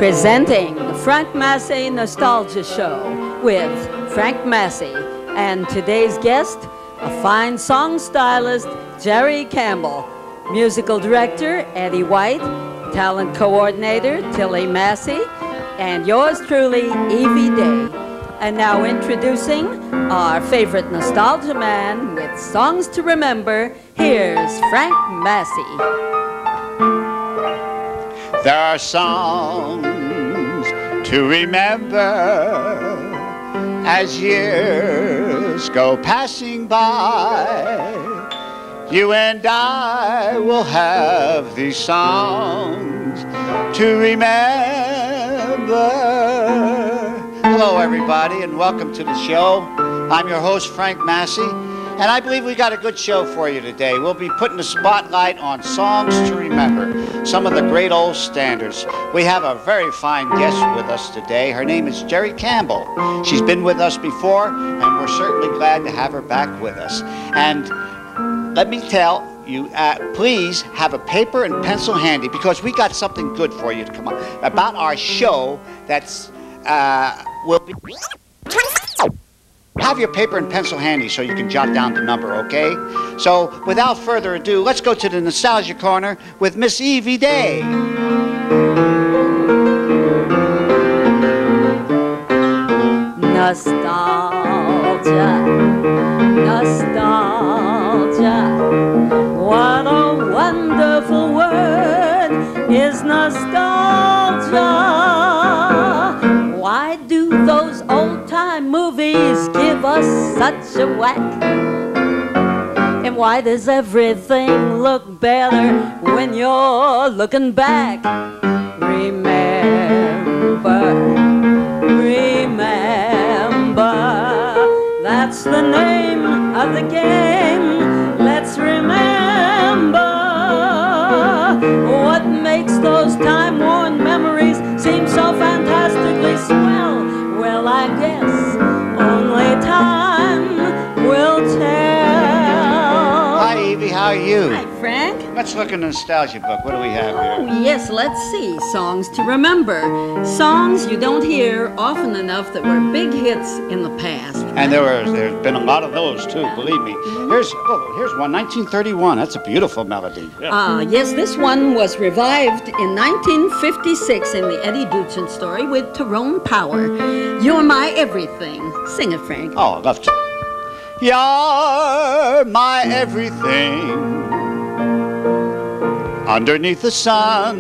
Presenting the Frank Massey Nostalgia Show with Frank Massey and today's guest, a fine song stylist, Gerri Campbell, musical director, Eddie White, talent coordinator, Tilly Massey, and yours truly, Evie Day. And now introducing our favorite nostalgia man with songs to remember, here's Frank Massey. There are songs to remember as years go passing by. You and I will have these songs to remember. Hello, everybody, and welcome to the show. I'm your host, Frank Massey, and I believe we got a good show for you today. We'll be putting the spotlight on songs to remember, some of the great old standards. We have a very fine guest with us today. Her name is Gerri Campbell. She's been with us before, and we're certainly glad to have her back with us. And let me tell you, please have a paper and pencil handy, because we got something good for you to come on about our show that's will be. Have your paper and pencil handy so you can jot down the number, okay? So, without further ado, let's go to the Nostalgia Corner with Miss Evie Day. Nostalgia, nostalgia, what a wonderful word is nostalgia. Why do those old-time movies give us such a whack? And why does everything look better when you're looking back? Remember, remember, that's the name of the game. Let's remember what makes those time-worn memories seem so fantastically swell. Well, I guess only time will tell. Hi, Evie, how are you? Hi, Frank. Let's look in the nostalgia book. What do we have here? Oh, yes, let's see. Songs to remember. Songs you don't hear often enough that were big hits in the past. Right? And there's been a lot of those, too, believe me. Here's one, 1931. That's a beautiful melody. Yeah. Yes, this one was revived in 1956 in the Eddie Duchin story with Tyrone Power. You're My Everything. Sing it, Frank. Oh, I'd love to. You're my everything underneath the sun.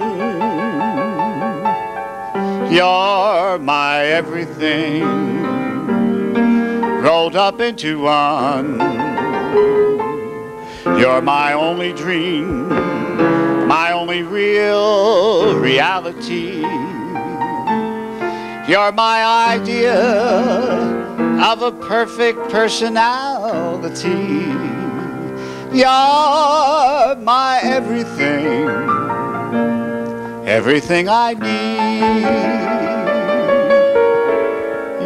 You're my everything rolled up into one. You're my only dream, my only real reality. You're my idea of a perfect personality. You're my everything, everything I need.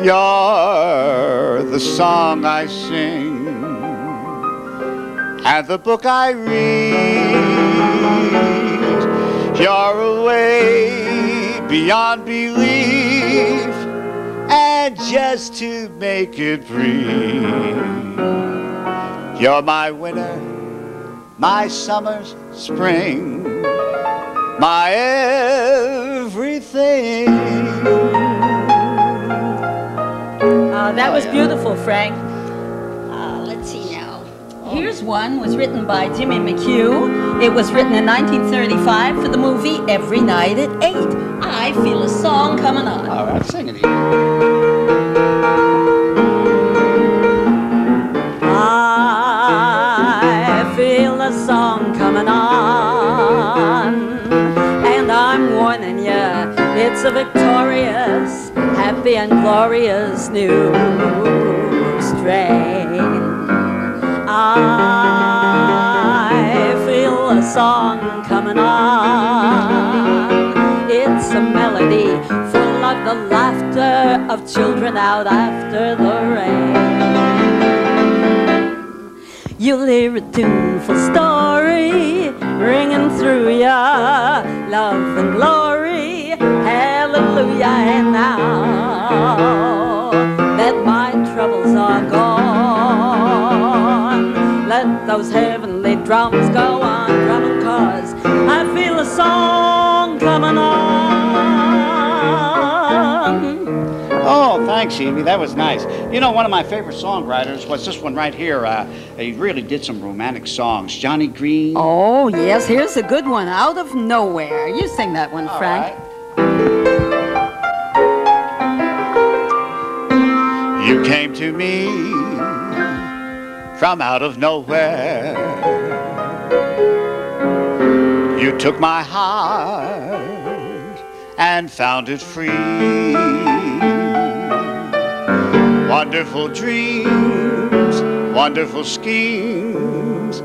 You're the song I sing and the book I read. You're a way beyond belief, and just to make it brief, you're my winter, my summer's spring, my everything. That was beautiful, Frank. Let's see now. Here's one, was written by Jimmy McHugh. It was written in 1935 for the movie Every Night at 8. I feel a song coming on. All right, sing it. I feel a song coming on, and I'm warning ya, it's a victorious, happy and glorious new strain. I feel a song coming on. It's a melody full of the laughter of children out after the rain. You'll hear a tuneful story ringing through ya, love and glory, hallelujah. I now that my troubles are gone. Let those heavenly drums go on drumming, 'cause I feel a song coming on. Oh, thanks, Evie. That was nice. You know, one of my favorite songwriters was this one right here. He really did some romantic songs. Johnny Green. Oh, yes. Here's a good one. Out of Nowhere. You sing that one, All Frank. right. You came to me from out of nowhere. You took my heart and found it free. Wonderful dreams, wonderful schemes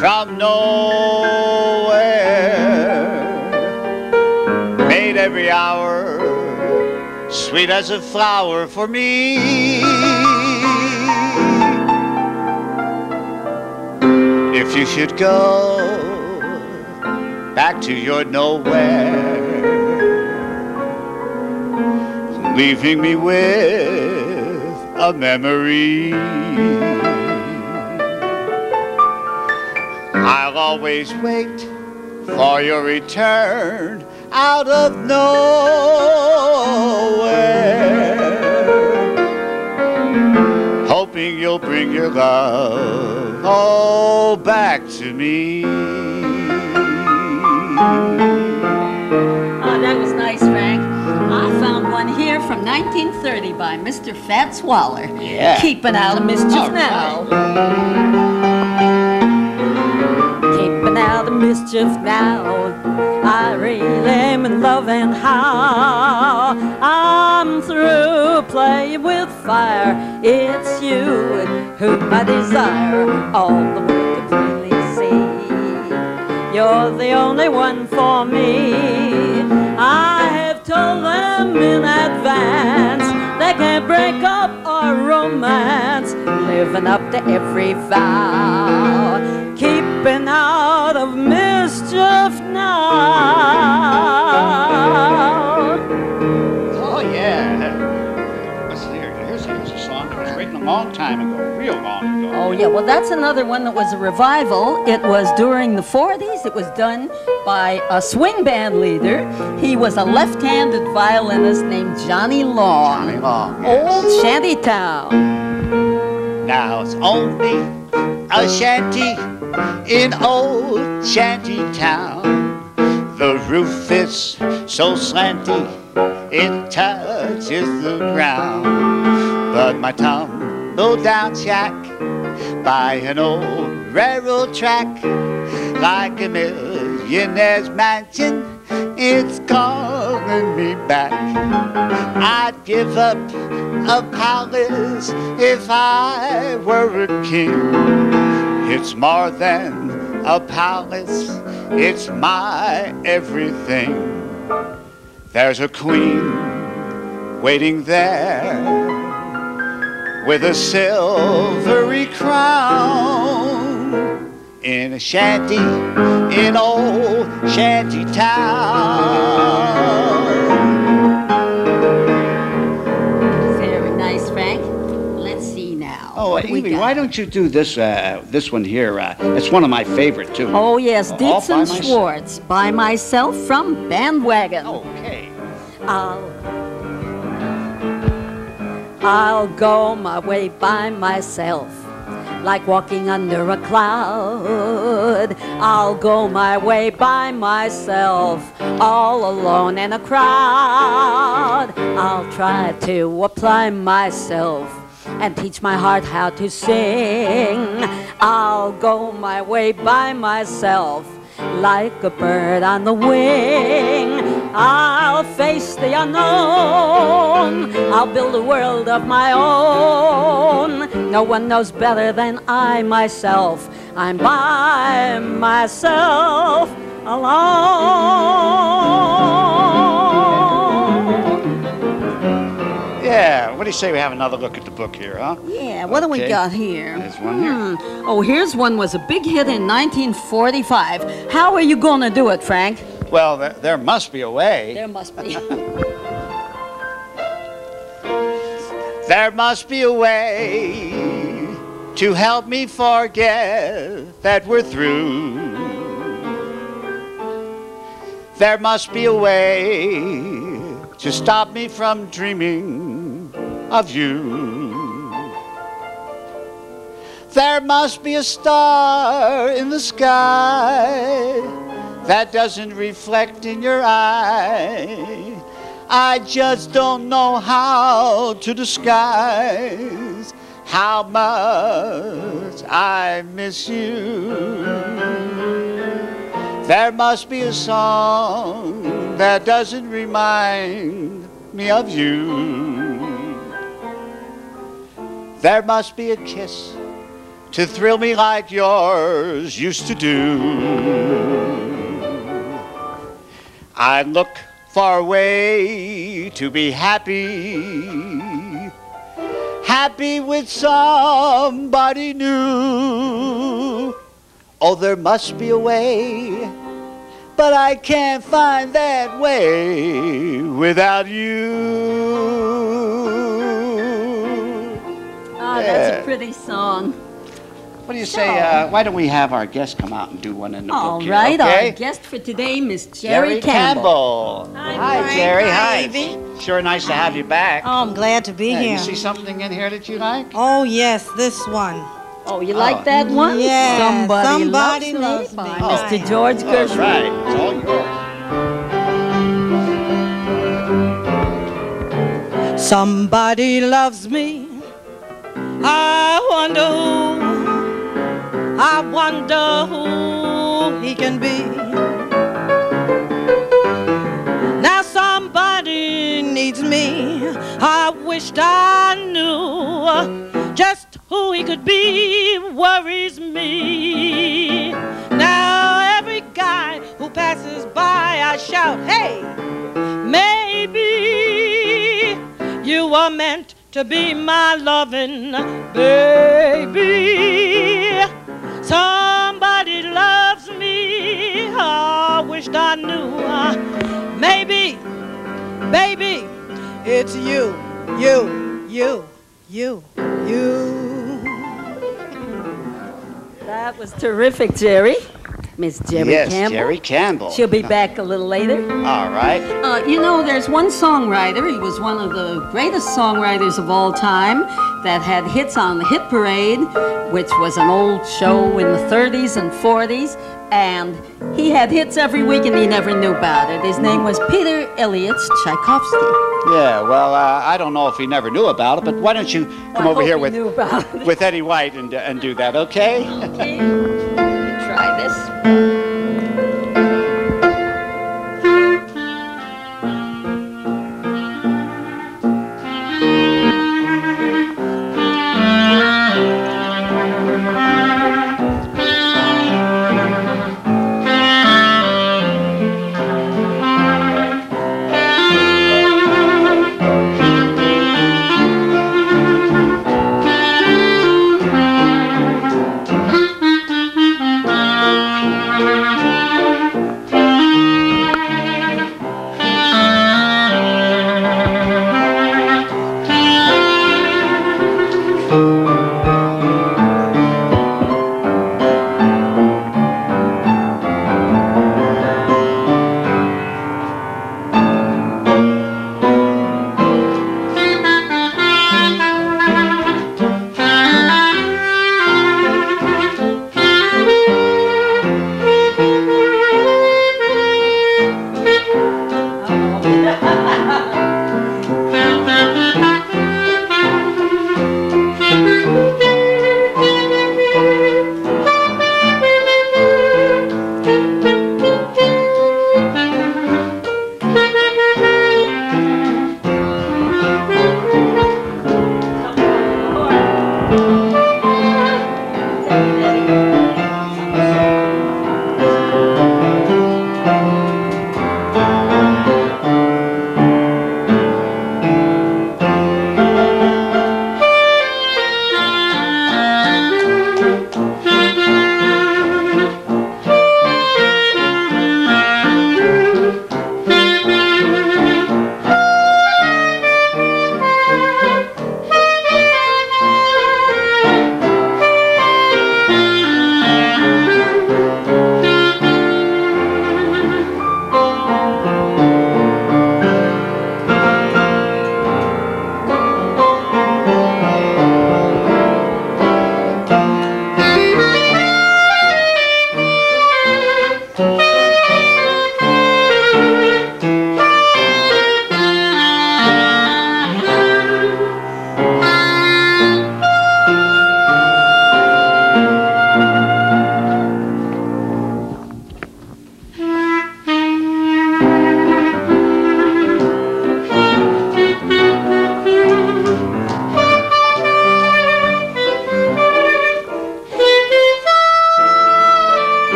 from nowhere. Made every hour sweet as a flower for me. If you should go back to your nowhere, leaving me with a memory, I'll always wait for your return out of nowhere, hoping you'll bring your love all back to me. Oh, that was nice, Frank. I found one here from 1930 by Mr. Fats Waller. Yeah. Keeping out of mischief All now. Keeping out of mischief now. I really am in love, and how I'm through playing with fire. It's you whom I desire. All the world to clearly see. You're the only one for me. I have told them in advance they can't break up our romance. Living up to every vow, keeping out of mischief now. Oh, yeah. Here's a song that was written a long time ago, real long ago. Oh, yeah. Well, that's another one that was a revival. It was during the 40s. It was done by a swing band leader. He was a left-handed violinist named Johnny Long. Johnny Long, yes. Old Shantytown. Now it's only a shanty in old Shantytown. The roof is so slanty, it touches the ground. But my tumble-down shack by an old railroad track, like a millionaire's mansion, it's calling me back. I'd give up a palace if I were a king. It's more than a palace, it's my everything. There's a queen waiting there with a silvery crown in a shanty in old Shantytown. Very nice, Frank. Let's see now. Oh, What do we Evie, got? why don't you do this one here? It's one of my favorite, too. Oh, yes, All Dietz by and myself. Schwartz, by myself from Bandwagon. Okay. I'll go my way by myself, like walking under a cloud. I'll go my way by myself, all alone in a crowd. I'll try to apply myself and teach my heart how to sing. I'll go my way by myself, like a bird on the wing. I'll face the unknown. I'll build a world of my own. No one knows better than I myself. I'm by myself alone. Yeah, what do you say we have another look at the book here, huh? Yeah, what do we Okay. got here? There's one here. Oh, here's one was a big hit in 1945. How are you going to do it, Frank? Well, there must be a way. There must be. There must be a way to help me forget that we're through. There must be a way to stop me from dreaming of you. There must be a star in the sky that doesn't reflect in your eye. I just don't know how to disguise how much I miss you. There must be a song that doesn't remind me of you. There must be a kiss to thrill me like yours used to do. I look for a way to be happy, happy with somebody new. Oh, there must be a way, but I can't find that way without you. Oh, that's a pretty song. What do you say, why don't we have our guest come out and do one in the book here, All right, okay? our guest for today, Miss Gerri Campbell. Hi, Gerri. Hi, Hi. Evie. Sure nice to have you back. Oh, I'm glad to be Yeah, here. you see something in here that you like? Oh, yes, this one. Oh, you like that one? Yeah, Somebody Loves by Me. Mr. George All Gershwin. right, it's all yours. Somebody loves me. I wonder who he can be. Now somebody needs me. I wished I knew just who he could be. Worries me. Now every guy who passes by, I shout, hey, maybe you were meant to be my loving baby. Somebody loves me. I wished I knew. Maybe, baby, it's you. That was terrific, Gerri. Miss Gerri Yes, Campbell. Gerri Campbell. She'll be back a little later. All right. You know, there's one songwriter, he was one of the greatest songwriters of all time that had hits on the Hit Parade, which was an old show in the 30s and 40s, and he had hits every week and he never knew about it. His name was Peter Elliott Tchaikovsky. Yeah, well, I don't know if he never knew about it, but why don't you come over here knew about it. with Eddie White and do that, okay? Okay, you try this.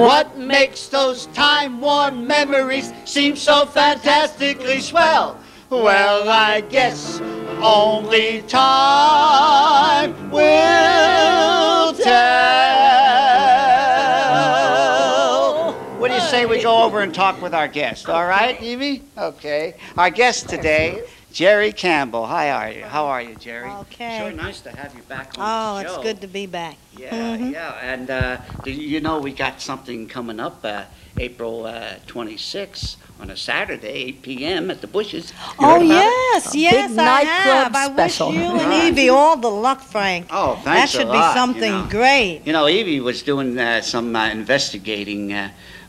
What makes those time-worn memories seem so fantastically swell? Well, I guess only time will tell. What do you say we go over and talk with our guest? All right, Evie? Okay. Our guest today, Gerri Campbell. How are you, Gerri? Okay. Sure, nice to have you back on Oh, the show. it's good to be back. Yeah, yeah. And you know we got something coming up April 26th on a Saturday, 8 p.m. at the Bushes. You heard about yes, it? yes, Big I nightclub have. special. I wish you and Right. Evie all the luck, Frank. Oh, That thanks should a be lot, something you know. great. You know, Evie was doing some investigating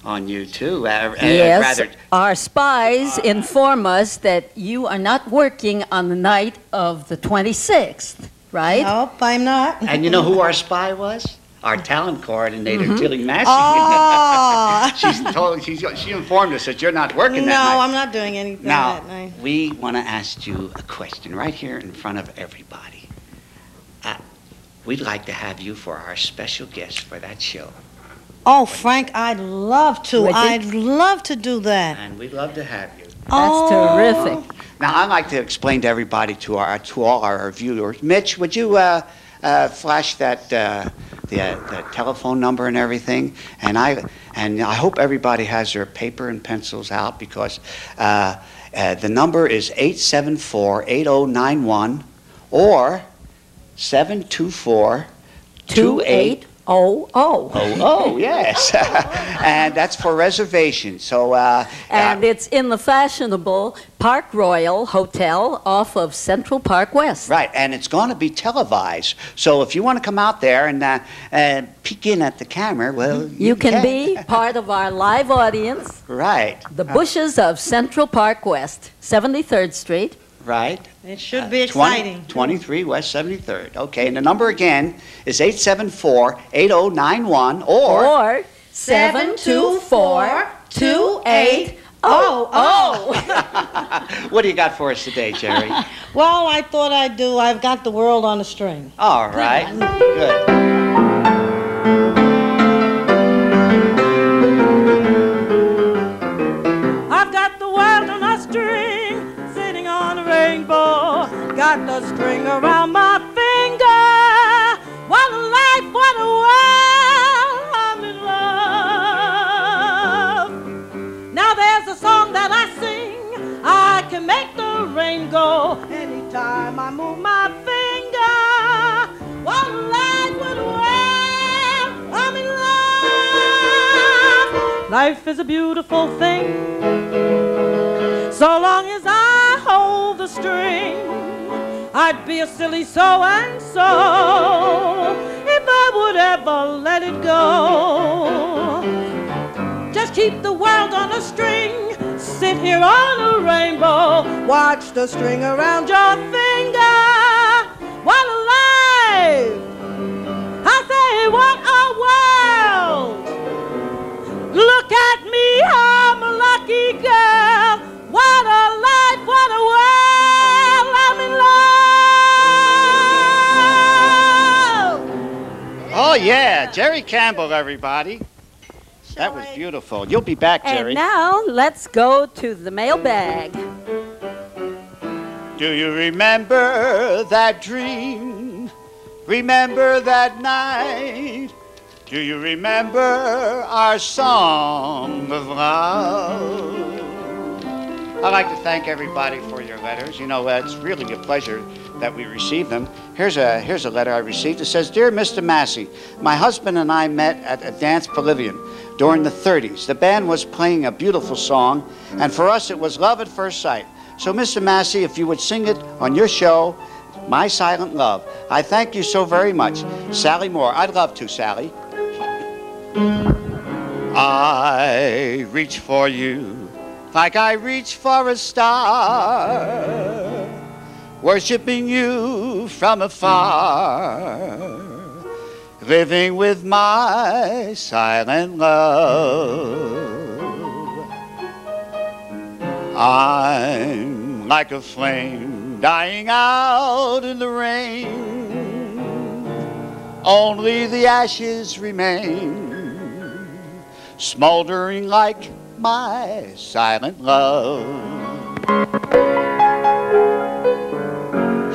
on you, too. Yes, Rather, our spies inform us that you are not working on the night of the 26th, right? Nope, I'm not. and you know who our spy was? Our talent coordinator, Tilly Massey. Oh. She informed us that you're not working No, that night. I'm not doing anything Now, that night. we want to ask you a question right here in front of everybody. We'd like to have you for our special guest for that show. Oh, Frank, I'd love to. Would you? I'd love to do that. And we'd love to have you. That's terrific. Now, I'd like to explain to everybody, to all our viewers. Mitch, would you flash that the telephone number and everything? And I hope everybody has their paper and pencils out, because the number is 874-8091 or 724-2800. Oh, yes. And that's for reservations. So, And it's in the fashionable Park Royal Hotel off of Central Park West. right, and it's going to be televised. So if you want to come out there and peek in at the camera, well, You can be part of our live audience, Right, the Bushes of Central Park West, 73rd Street. right. It should be 20 exciting. 23 West 73rd. Okay, and the number again is 874-8091 or 724-2800. what do you got for us today, Gerri? Well, I thought I've got the world on a string. All right, good. I've got the world on a string, sitting on a rainbow. Got the string around my finger. What a life, what a world, I'm in love. Now there's a song that I sing, I can make the rain go anytime I move my finger. What a life, what a world, I'm in love. Life is a beautiful thing, so long as I hold the string. I'd be a silly so-and-so if I would ever let it go. Just keep the world on a string, sit here on a rainbow, watch the string around your finger. What a life! I say, what a world! Look at me, I'm a lucky girl. What a life, what a world, I'm in love. Oh, yeah, Gerri Campbell, everybody. That was beautiful. You'll be back, Gerri. And now let's go to the mailbag. Do you remember that dream? Remember that night? Do you remember our song of love? I'd like to thank everybody for your letters. You know, it's really a pleasure that we receive them. Here's a letter I received. It says, Dear Mr. Massey, my husband and I met at a dance pavilion during the 30s. The band was playing a beautiful song, and for us it was love at first sight. So, Mr. Massey, if you would sing it on your show, My Silent Love. I thank you so very much. Sally Moore. I'd love to, Sally. I reach for you like I reach for a star, worshiping you from afar, living with my silent love. I'm like a flame dying out in the rain, only the ashes remain. smoldering like my silent love.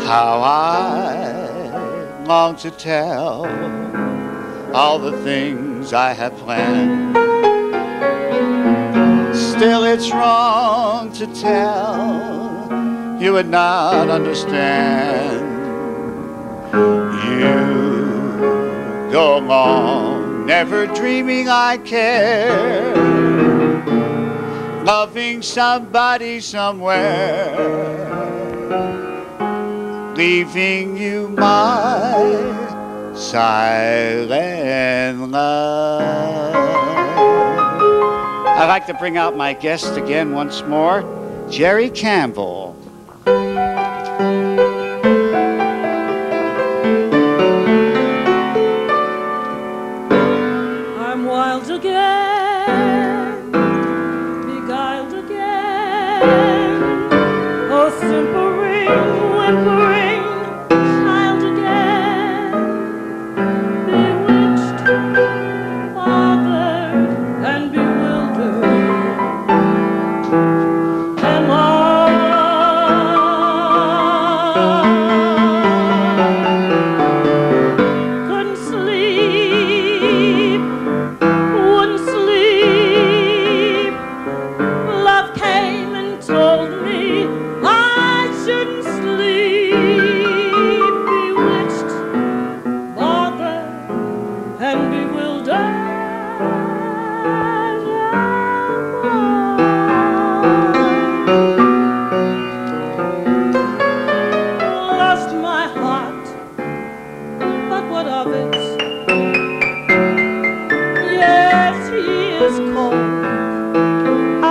How I long to tell all the things I have planned. Still it's wrong to tell, you would not understand. You go along, never dreaming I care, loving somebody somewhere, leaving you my silent love. I'd like to bring out my guest again once more, Gerri Campbell. I'm wild again, beguiled again, oh simpering, whimpering child again, bewitched, bothered, and bewildered, am I. Couldn't sleep, wouldn't sleep. Love came and told me I shouldn't sleep. Bewitched, bothered, and bewildered. Lost my heart, but what of it? Yes, he is cold, I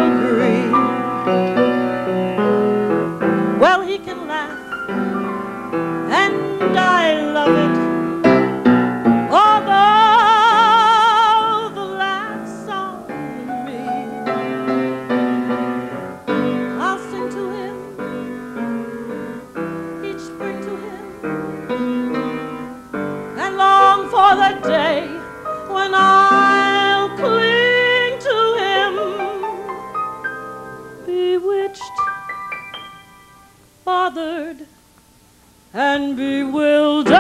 agree. Well, he can laugh, and I love it. Although the laugh's all in me, I'll sing to him, each spring to him, and long for the day when I'll cling to him. Bewitched, bothered, and bewildered.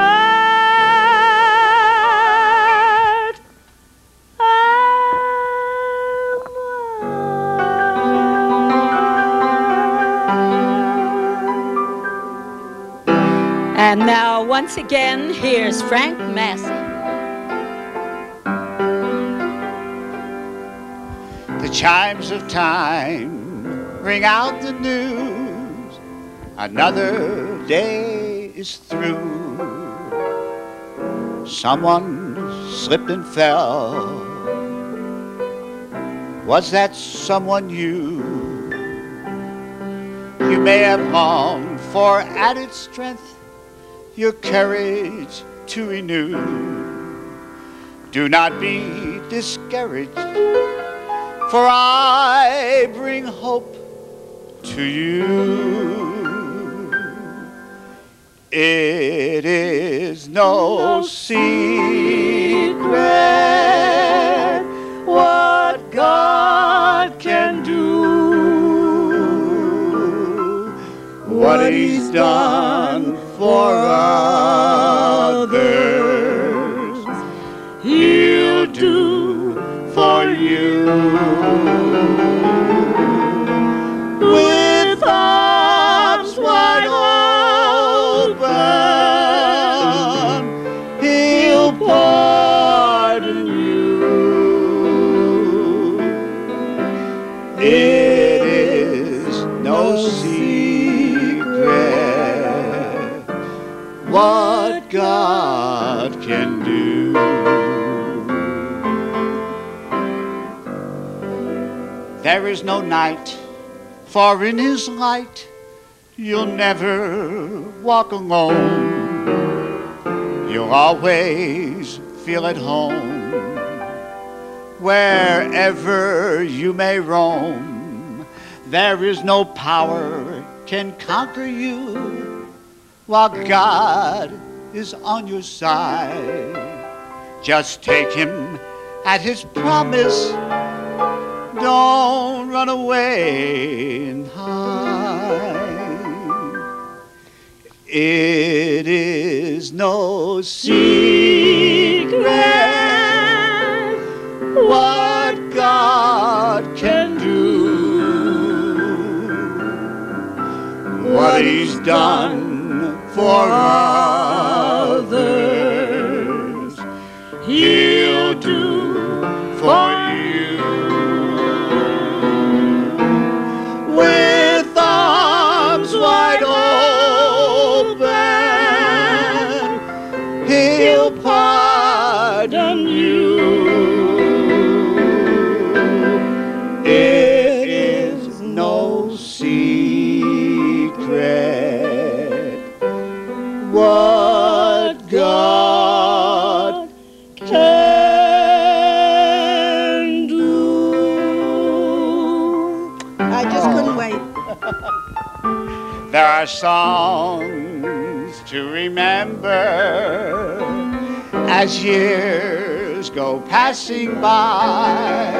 And now, once again, here's Frank Massey. The chimes of time ring out the news, another day is through. Someone slipped and fell. Was that someone you? You may have longed for added strength, your courage to renew. Do not be discouraged, for I bring hope to you. It is no secret what God can do, what He's done for others, He'll do for you. With arms wide open, He'll pardon you. It is no secret what God can do. There is no night, for in His light you'll never walk alone. You'll always feel at home wherever you may roam. There is no power can conquer you while God is on your side. Just take Him at his promise. Don't run away and hide. It is no secret what God can do. What he's done for others, he'll do for you. With arms wide open, he'll pardon you. It is no secret what God can do. I just couldn't wait. There are songs to remember as years go passing by.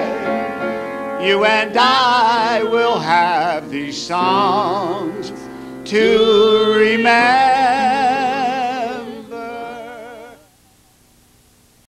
You and I will have these songs to remember.